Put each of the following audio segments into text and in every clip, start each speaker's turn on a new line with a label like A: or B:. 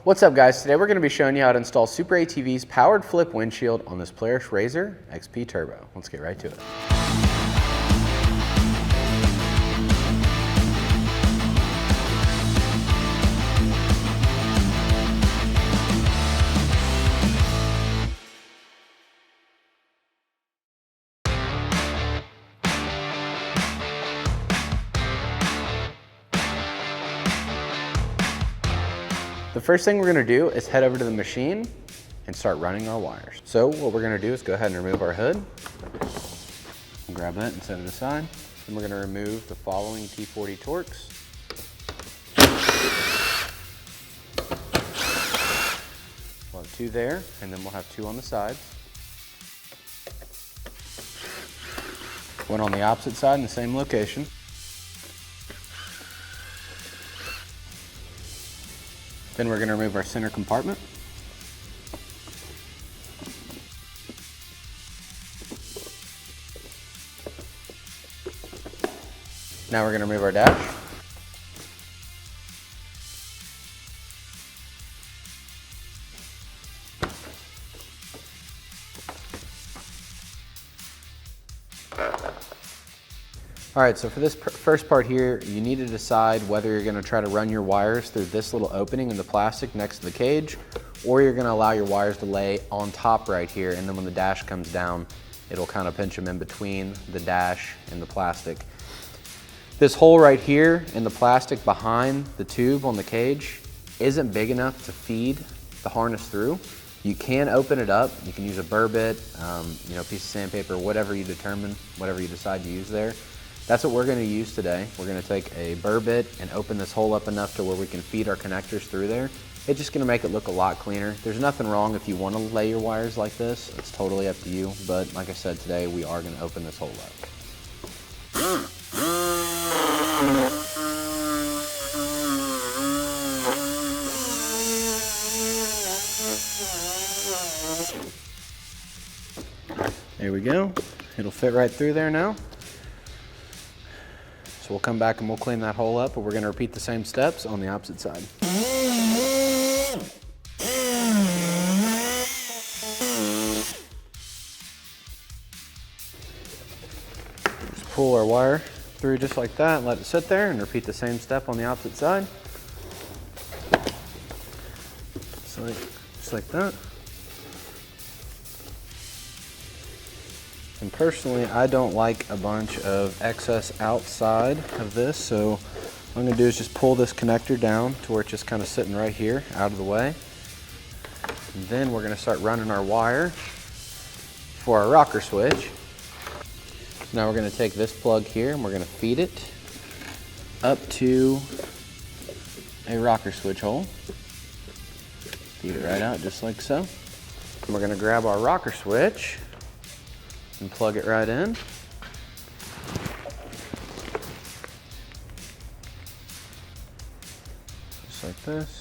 A: What's up guys, today we're going to be showing you how to install SuperATV's powered flip windshield on this Polaris RZR XP Turbo. Let's get right to it. The first thing we're going to do is head over to the machine and start running our wires. So what we're going to do is go ahead and remove our hood. Grab that and set it aside. Then we're going to remove the following T40 Torx. We'll have two there, and then we'll have two on the sides. One on the opposite side in the same location. Then we're going to remove our center compartment. Now we're going to remove our dash. All right, so for this first part here, you need to decide whether you're going to try to run your wires through this little opening in the plastic next to the cage, or you're going to allow your wires to lay on top right here, and then when the dash comes down, it'll kind of pinch them in between the dash and the plastic. This hole right here in the plastic behind the tube on the cage isn't big enough to feed the harness through. You can open it up. You can use a burr bit, piece of sandpaper, whatever you determine, whatever you decide to use there. That's what we're going to use today. We're going to take a burr bit and open this hole up enough to where we can feed our connectors through there. It's just going to make it look a lot cleaner. There's nothing wrong if you want to lay your wires like this. It's totally up to you. But like I said, today we are going to open this hole up. There we go. It'll fit right through there now. So we'll come back and we'll clean that hole up, but we're going to repeat the same steps on the opposite side. Just pull our wire through just like that and let it sit there, and repeat the same step on the opposite side. Just like that. And personally, I don't like a bunch of excess outside of this, so what I'm going to do is just pull this connector down to where it's just kind of sitting right here, out of the way. And then we're going to start running our wire for our rocker switch. So now we're going to take this plug here and we're going to feed it up to a rocker switch hole. Feed it right out just like so. And we're going to grab our rocker switch and plug it right in. Just like this.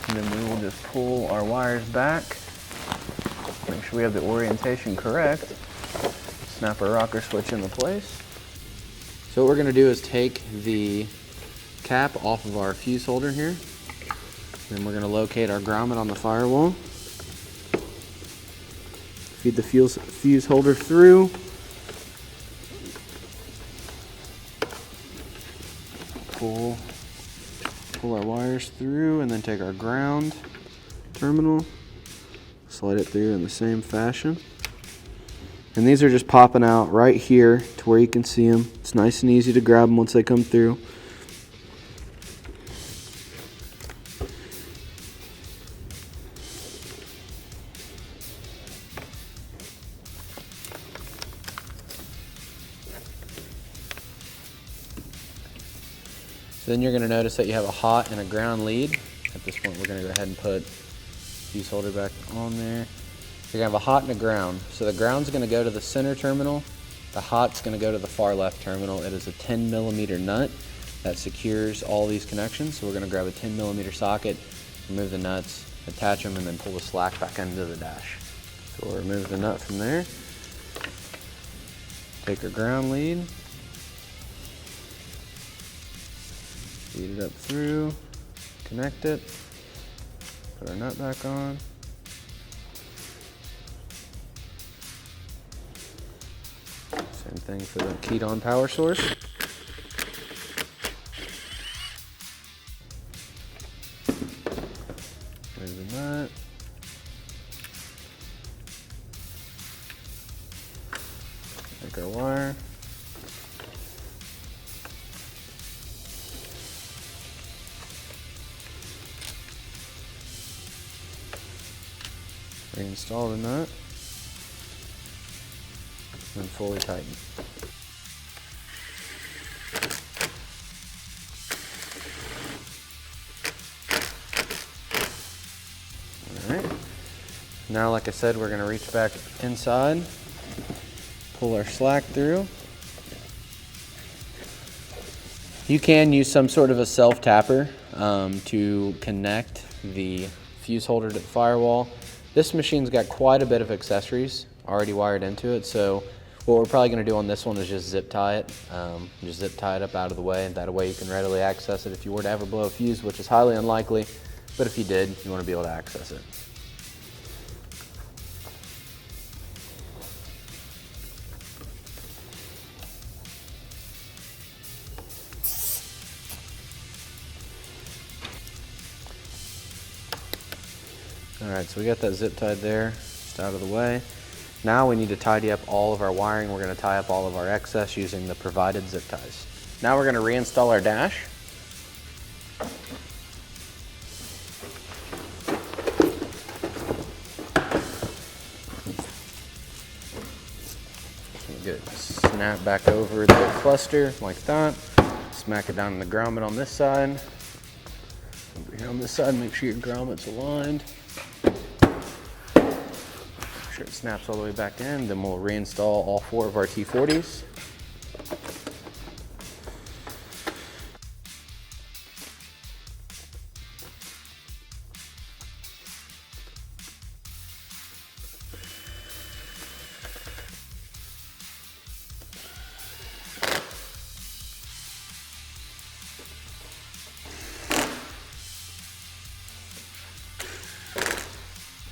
A: And then we will just pull our wires back, make sure we have the orientation correct, snap our rocker switch into place. So what we're going to do is take the cap off of our fuse holder here, then we're going to locate our grommet on the firewall, feed the fuse holder through, pull our wires through, and then take our ground terminal, slide it through in the same fashion. And these are just popping out right here to where you can see them. It's nice and easy to grab them once they come through. So then you're going to notice that you have a hot and a ground lead. At this point, we're going to go ahead and put fuse holder back on there. You're going to have a hot and a ground. So the ground's going to go to the center terminal, The hot's going to go to the far left terminal. It is a 10mm nut that secures all these connections. So we're going to grab a 10mm socket, remove the nuts, attach them, and then pull the slack back into the dash. So we'll remove the nut from there. Take our ground lead, feed it up through, connect it, put our nut back on. Same thing for the keyed on power source. Move the nut. Take our wire. Reinstall the nut. And fully tighten. Alright. Now, like I said, we're going to reach back inside, pull our slack through. You can use some sort of a self-tapper to connect the fuse holder to the firewall. This machine's got quite a bit of accessories already wired into it, so what we're probably going to do on this one is just zip tie it. Just zip tie it up out of the way, and that way you can readily access it if you were to ever blow a fuse, which is highly unlikely, but if you did, you want to be able to access it. Alright, so we got that zip tied there, just out of the way. Now we need to tidy up all of our wiring. We're going to tie up all of our excess using the provided zip ties. Now we're going to reinstall our dash. Get it snap back over the cluster like that. Smack it down in the grommet on this side. Over here on this side, make sure your grommet's aligned. Make sure it snaps all the way back in. Then we'll reinstall all 4 of our T40s.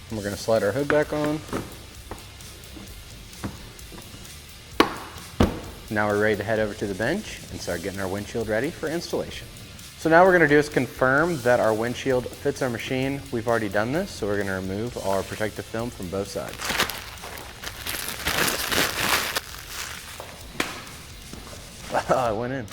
A: And we're going to slide our hood back on. Now we're ready to head over to the bench and start getting our windshield ready for installation. So now what we're going to do is confirm that our windshield fits our machine. We've already done this, so we're going to remove our protective film from both sides. It went in.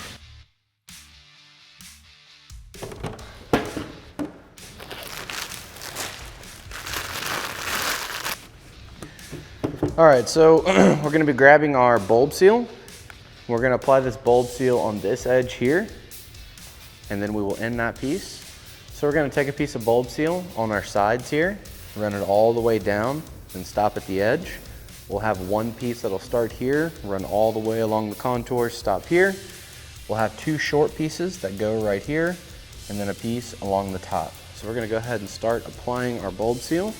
A: All right, so we're going to be grabbing our bulb seal. We're going to apply this bulb seal on this edge here, and then we will end that piece. So we're going to take a piece of bulb seal on our sides here, run it all the way down, and stop at the edge. We'll have one piece that'll start here, run all the way along the contour, stop here. We'll have 2 short pieces that go right here, and then a piece along the top. So we're going to go ahead and start applying our bulb seal.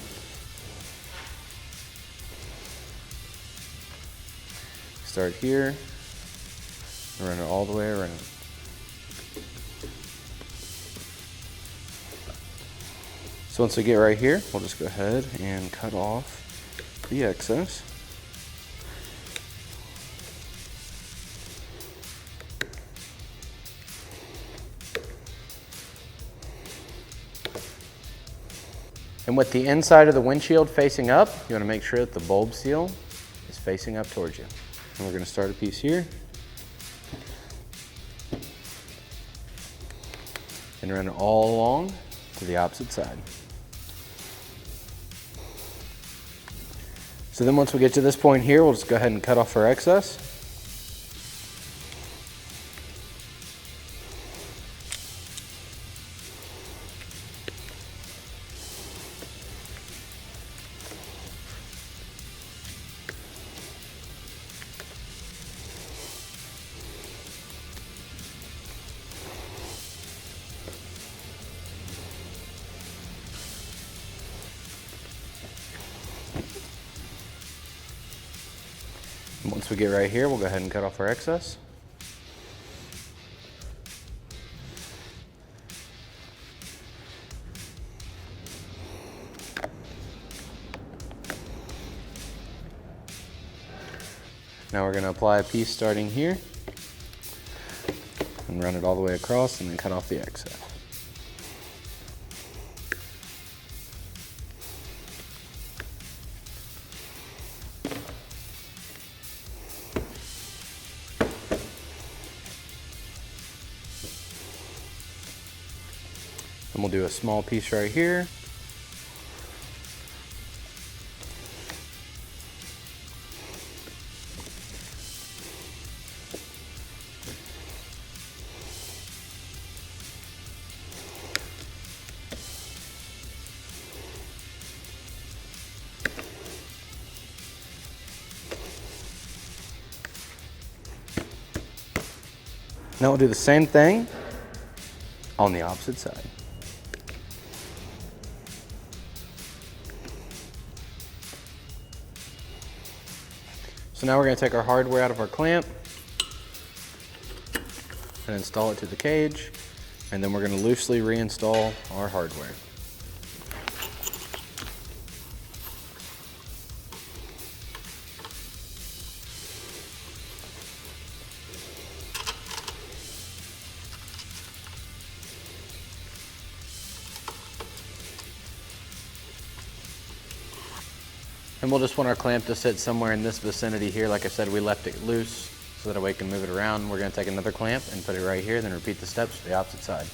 A: Start here, run it all the way around. So once we get right here, we'll just go ahead and cut off the excess. And with the inside of the windshield facing up, you want to make sure that the bulb seal is facing up towards you. And we're going to start a piece here and run it all along to the opposite side. So then once we get to this point here, we'll just go ahead and cut off our excess. Once we get right here, we'll go ahead and cut off our excess. Now we're going to apply a piece starting here and run it all the way across and then cut off the excess. And we'll do a small piece right here. Now we'll do the same thing on the opposite side. So now we're going to take our hardware out of our clamp and install it to the cage, and then we're going to loosely reinstall our hardware. And we'll just want our clamp to sit somewhere in this vicinity here. Like I said, we left it loose so that way we can move it around. We're going to take another clamp and put it right here, then repeat the steps to the opposite side.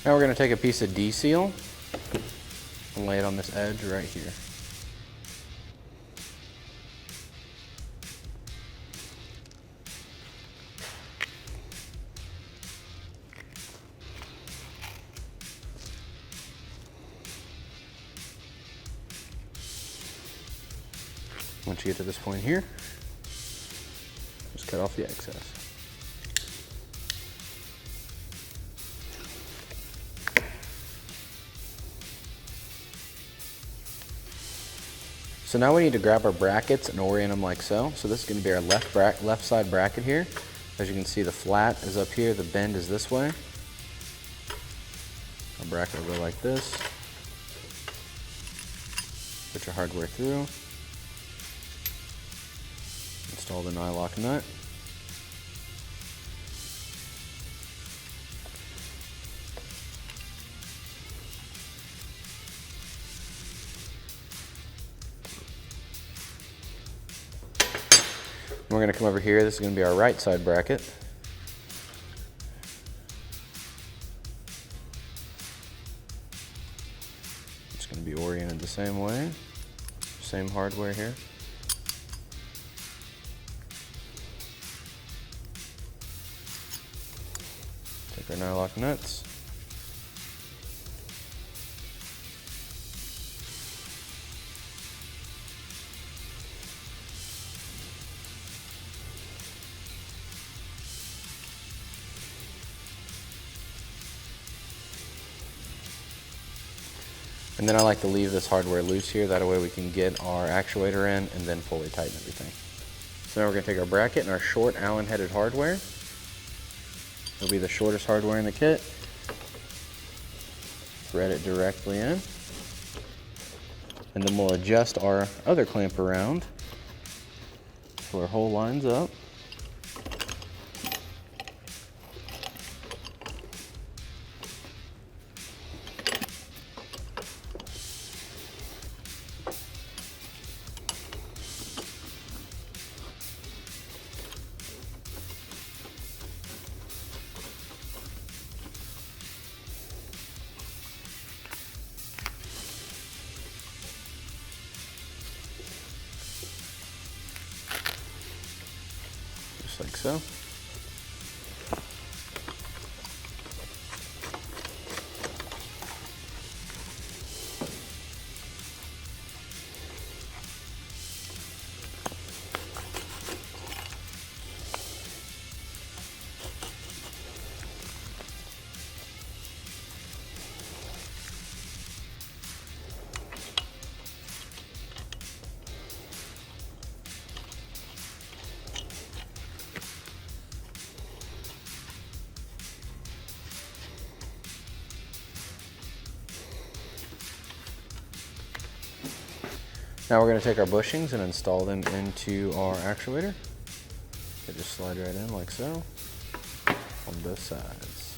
A: Now we're going to take a piece of D-seal and lay it on this edge right here. Once you get to this point here, just cut off the excess. So now we need to grab our brackets and orient them like so. So this is going to be our left side bracket here. As you can see, the flat is up here, the bend is this way. Our bracket will go like this. Put your hardware through. Install the nylock nut. we're gonna come over here. This is gonna be our right side bracket. It's gonna be oriented the same way. Same hardware here. Take our nylock nuts. And then I like to leave this hardware loose here, that way we can get our actuator in and then fully tighten everything. So now we're going to take our bracket and our short Allen headed hardware. It'll be the shortest hardware in the kit. Thread it directly in. And then we'll adjust our other clamp around so our hole lines up. Just like so. Now we're going to take our bushings and install them into our actuator. They just slide right in like so on both sides.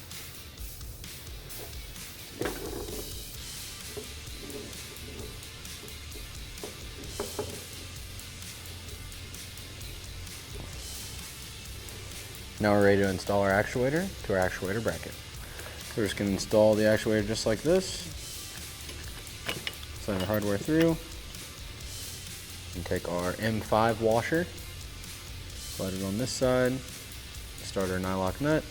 A: Now we're ready to install our actuator to our actuator bracket. So we're just going to install the actuator just like this. Slide our hardware through. And take our M5 washer, slide it on this side, start our nylock nut.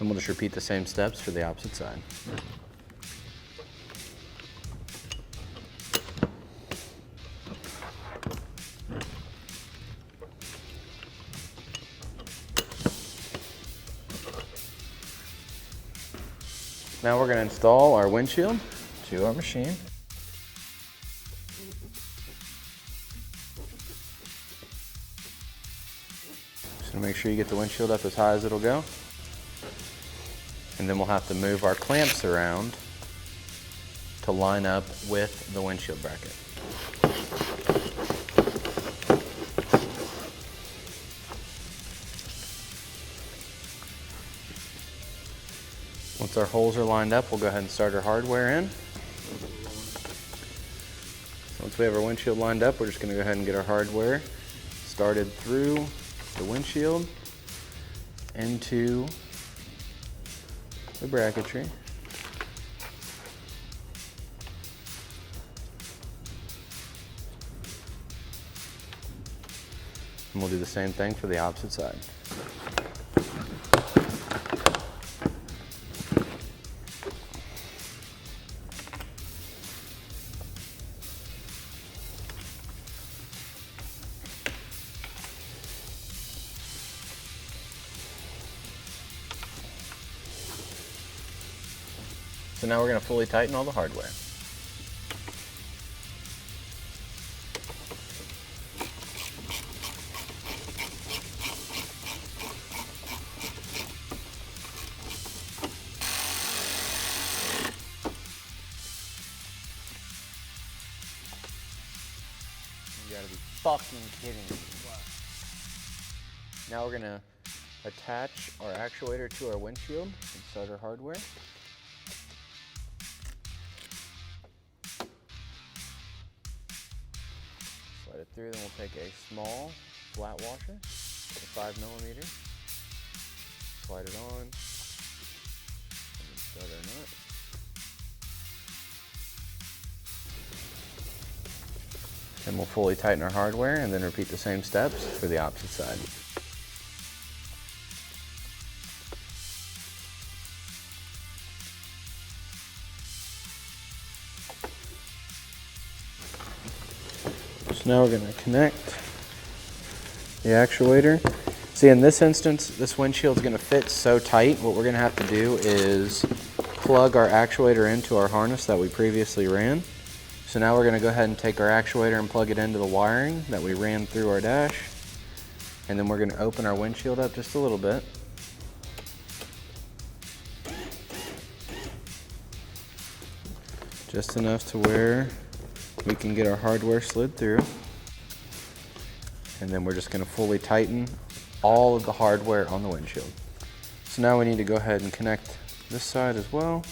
A: And we'll just repeat the same steps for the opposite side. Now we're going to install our windshield to our machine. Just going to make sure you get the windshield up as high as it'll go. And then we'll have to move our clamps around to line up with the windshield bracket. Once our holes are lined up, we'll go ahead and start our hardware in. Once we have our windshield lined up, we're just going to go ahead and get our hardware started through the windshield into the bracketry. And we'll do the same thing for the opposite side. So now we're going to fully tighten all the hardware. You gotta be fucking kidding me. Now we're going to attach our actuator to our windshield and start our hardware. through, then we'll take a small flat washer, a 5mm, slide it on, and then start our nut. Then we'll fully tighten our hardware and then repeat the same steps for the opposite side. So now we're going to connect the actuator. See, in this instance, this windshield is going to fit so tight, what we're going to have to do is plug our actuator into our harness that we previously ran. So now we're going to go ahead and take our actuator and plug it into the wiring that we ran through our dash. And then we're going to open our windshield up just a little bit. Just enough to where we can get our hardware slid through. And then we're just going to fully tighten all of the hardware on the windshield. So now we need to go ahead and connect this side as well.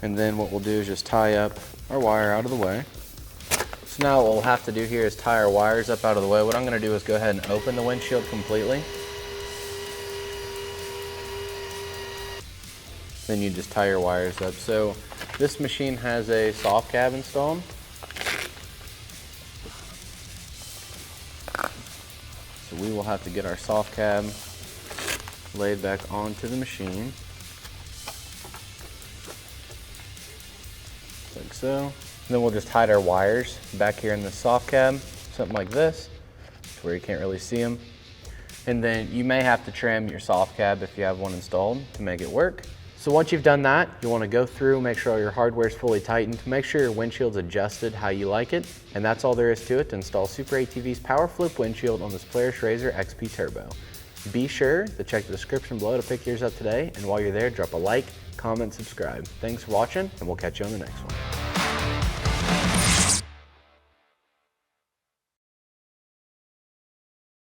A: And then what we'll do is just tie up our wire out of the way. So now what we'll have to do here is tie our wires up out of the way. What I'm going to do is go ahead and open the windshield completely. Then you just tie your wires up. So this machine has a soft cab installed. So we will have to get our soft cab laid back onto the machine. Like so. And then we'll just hide our wires back here in the soft cab, something like this, where you can't really see them. And then you may have to trim your soft cab if you have one installed to make it work. So once you've done that, you want to go through, make sure all your hardware is fully tightened, make sure your windshield's adjusted how you like it, and that's all there is to it to install SuperATV's Power Flip windshield on this Polaris RZR XP Turbo. Be sure to check the description below to pick yours up today, and while you're there, drop a like, comment, subscribe. Thanks for watching, and we'll catch you on the next one.